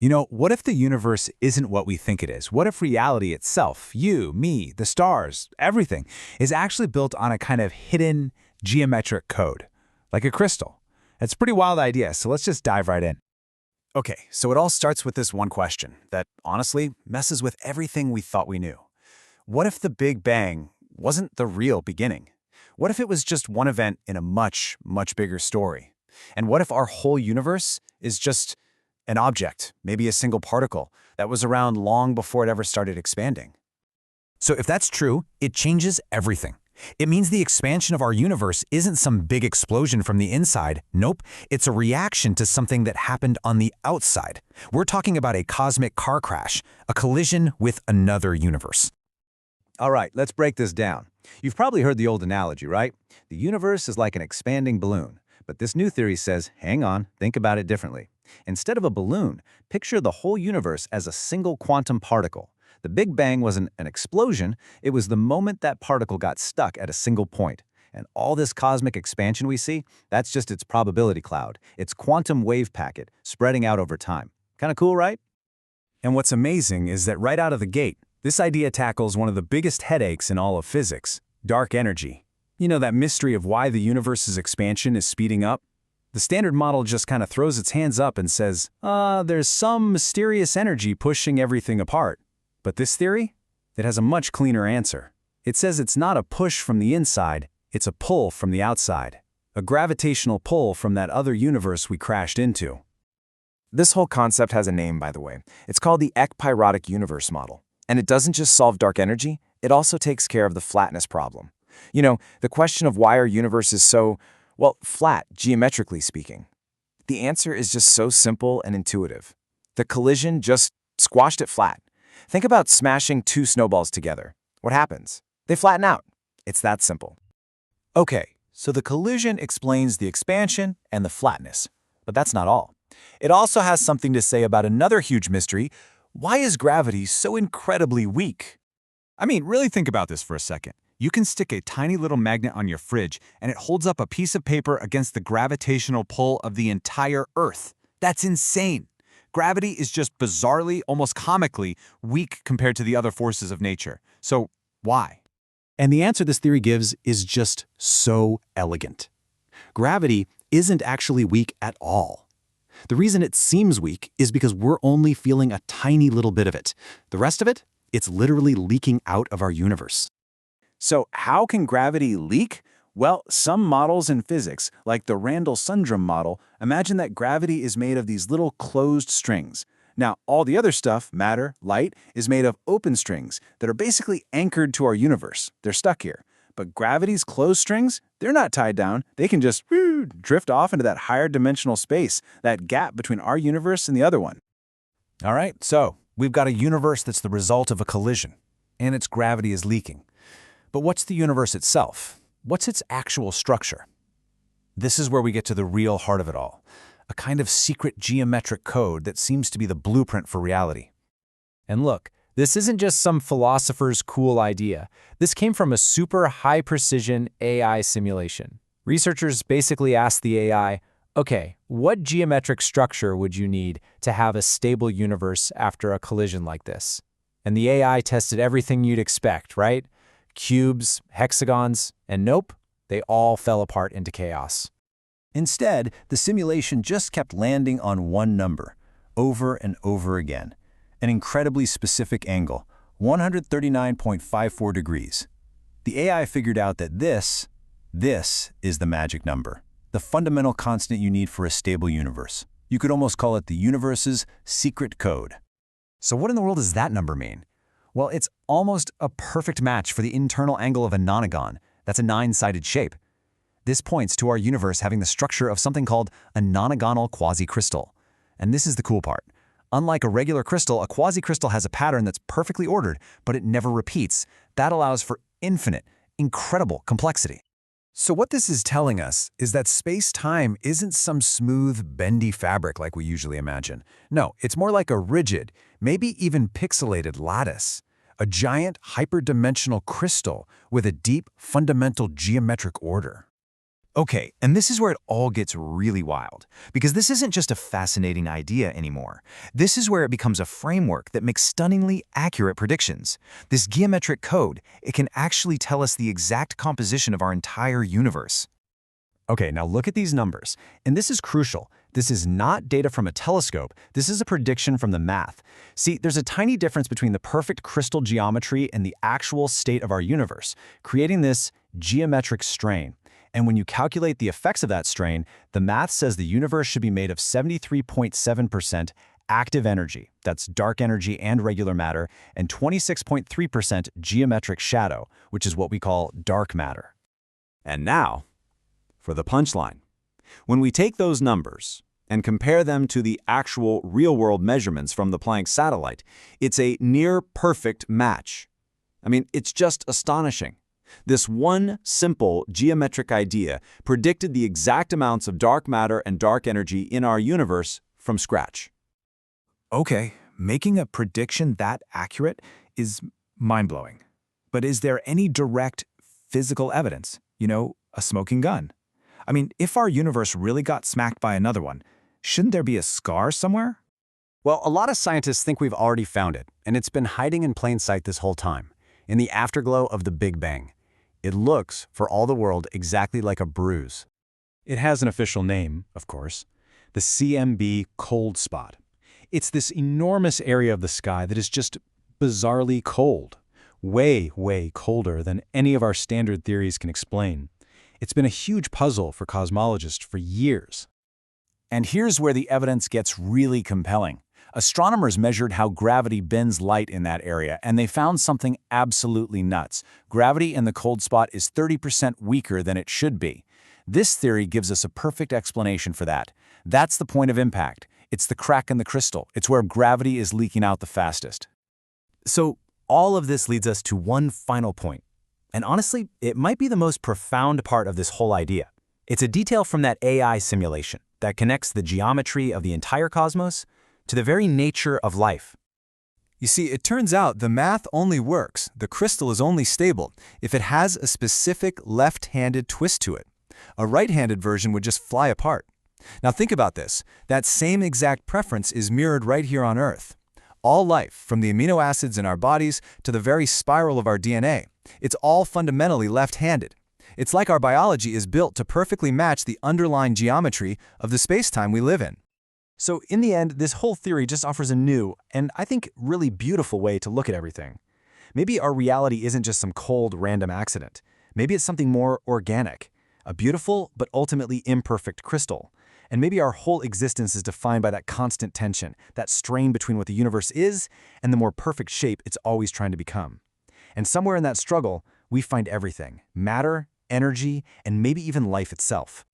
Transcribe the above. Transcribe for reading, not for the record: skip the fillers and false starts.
What if the universe isn't what we think it is? What if reality itself, you, me, the stars, everything, is actually built on a kind of hidden geometric code, like a crystal? It's a pretty wild idea, so let's just dive right in. Okay, so it all starts with this one question that, honestly, messes with everything we thought we knew. What if the Big Bang wasn't the real beginning? What if it was just one event in a much, much bigger story? And what if our whole universe is just an object, maybe a single particle, that was around long before it ever started expanding? So if that's true, it changes everything. It means the expansion of our universe isn't some big explosion from the inside. Nope, it's a reaction to something that happened on the outside. We're talking about a cosmic car crash, a collision with another universe. All right, let's break this down. You've probably heard the old analogy, right? The universe is like an expanding balloon. But this new theory says, hang on, think about it differently. Instead of a balloon, picture the whole universe as a single quantum particle. The Big Bang wasn't an explosion, it was the moment that particle got stuck at a single point. And all this cosmic expansion we see, that's just its probability cloud, its quantum wave packet, spreading out over time. Kinda cool, right? And what's amazing is that right out of the gate, this idea tackles one of the biggest headaches in all of physics: dark energy. That mystery of why the universe's expansion is speeding up? The standard model just kind of throws its hands up and says, there's some mysterious energy pushing everything apart. But this theory? It has a much cleaner answer. It says it's not a push from the inside, it's a pull from the outside. A gravitational pull from that other universe we crashed into. This whole concept has a name, by the way. It's called the ekpyrotic universe model. And it doesn't just solve dark energy, it also takes care of the flatness problem. The question of why our universe is so, flat, geometrically speaking. The answer is just so simple and intuitive. The collision just squashed it flat. Think about smashing two snowballs together. What happens? They flatten out. It's that simple. Okay, so the collision explains the expansion and the flatness. But that's not all. It also has something to say about another huge mystery. Why is gravity so incredibly weak? Really think about this for a second. You can stick a tiny little magnet on your fridge, and it holds up a piece of paper against the gravitational pull of the entire Earth. That's insane. Gravity is just bizarrely, almost comically, weak compared to the other forces of nature. So, why? And the answer this theory gives is just so elegant. Gravity isn't actually weak at all. The reason it seems weak is because we're only feeling a tiny little bit of it. The rest of it, it's literally leaking out of our universe. So how can gravity leak? Well, some models in physics, like the Randall-Sundrum model, imagine that gravity is made of these little closed strings. Now, all the other stuff, matter, light, is made of open strings that are basically anchored to our universe. They're stuck here. But gravity's closed strings, they're not tied down. They can just drift off into that higher dimensional space, that gap between our universe and the other one. All right, so we've got a universe that's the result of a collision, and its gravity is leaking. But what's the universe itself? What's its actual structure? This is where we get to the real heart of it all, a kind of secret geometric code that seems to be the blueprint for reality. And look, this isn't just some philosopher's cool idea. This came from a super high-precision AI simulation. Researchers basically asked the AI, okay, what geometric structure would you need to have a stable universe after a collision like this? And the AI tested everything you'd expect, right? Cubes, hexagons, and nope, they all fell apart into chaos. Instead, the simulation just kept landing on one number, over and over again. An incredibly specific angle, 139.54 degrees. The AI figured out that this is the magic number, the fundamental constant you need for a stable universe. You could almost call it the universe's secret code. So what in the world does that number mean? Well, it's almost a perfect match for the internal angle of a nonagon. That's a 9-sided shape. This points to our universe having the structure of something called a nonagonal quasi-crystal. And this is the cool part. Unlike a regular crystal, a quasi-crystal has a pattern that's perfectly ordered, but it never repeats. That allows for infinite, incredible complexity. So what this is telling us is that space-time isn't some smooth, bendy fabric like we usually imagine. No, it's more like a rigid, maybe even pixelated lattice. A giant, hyperdimensional crystal with a deep, fundamental geometric order. Okay, and this is where it all gets really wild, because this isn't just a fascinating idea anymore. This is where it becomes a framework that makes stunningly accurate predictions. This geometric code, it can actually tell us the exact composition of our entire universe. Okay, now look at these numbers. And this is crucial. This is not data from a telescope. This is a prediction from the math. See, there's a tiny difference between the perfect crystal geometry and the actual state of our universe, creating this geometric strain. And when you calculate the effects of that strain, the math says the universe should be made of 73.7% active energy, that's dark energy and regular matter, and 26.3% geometric shadow, which is what we call dark matter. And now, for the punchline. When we take those numbers and compare them to the actual real-world measurements from the Planck satellite, it's a near-perfect match. I mean, it's just astonishing. This one simple geometric idea predicted the exact amounts of dark matter and dark energy in our universe from scratch. Okay, making a prediction that accurate is mind-blowing. But is there any direct physical evidence? A smoking gun? I mean, if our universe really got smacked by another one, shouldn't there be a scar somewhere? Well, a lot of scientists think we've already found it, and it's been hiding in plain sight this whole time, in the afterglow of the Big Bang. It looks, for all the world, exactly like a bruise. It has an official name, of course, the CMB cold spot. It's this enormous area of the sky that is just bizarrely cold, way, way colder than any of our standard theories can explain. It's been a huge puzzle for cosmologists for years. And here's where the evidence gets really compelling. Astronomers measured how gravity bends light in that area, and they found something absolutely nuts. Gravity in the cold spot is 30% weaker than it should be. This theory gives us a perfect explanation for that. That's the point of impact. It's the crack in the crystal. It's where gravity is leaking out the fastest. So all of this leads us to one final point. And honestly, it might be the most profound part of this whole idea. It's a detail from that AI simulation that connects the geometry of the entire cosmos to the very nature of life. You see, it turns out the math only works, the crystal is only stable, if it has a specific left-handed twist to it. A right-handed version would just fly apart. Now think about this. That same exact preference is mirrored right here on Earth. All life, from the amino acids in our bodies to the very spiral of our DNA, it's all fundamentally left-handed. It's like our biology is built to perfectly match the underlying geometry of the space-time we live in. So in the end, this whole theory just offers a new, and I think really beautiful way to look at everything. Maybe our reality isn't just some cold, random accident. Maybe it's something more organic, a beautiful but ultimately imperfect crystal. And maybe our whole existence is defined by that constant tension, that strain between what the universe is and the more perfect shape it's always trying to become. And somewhere in that struggle, we find everything: matter, energy, and maybe even life itself.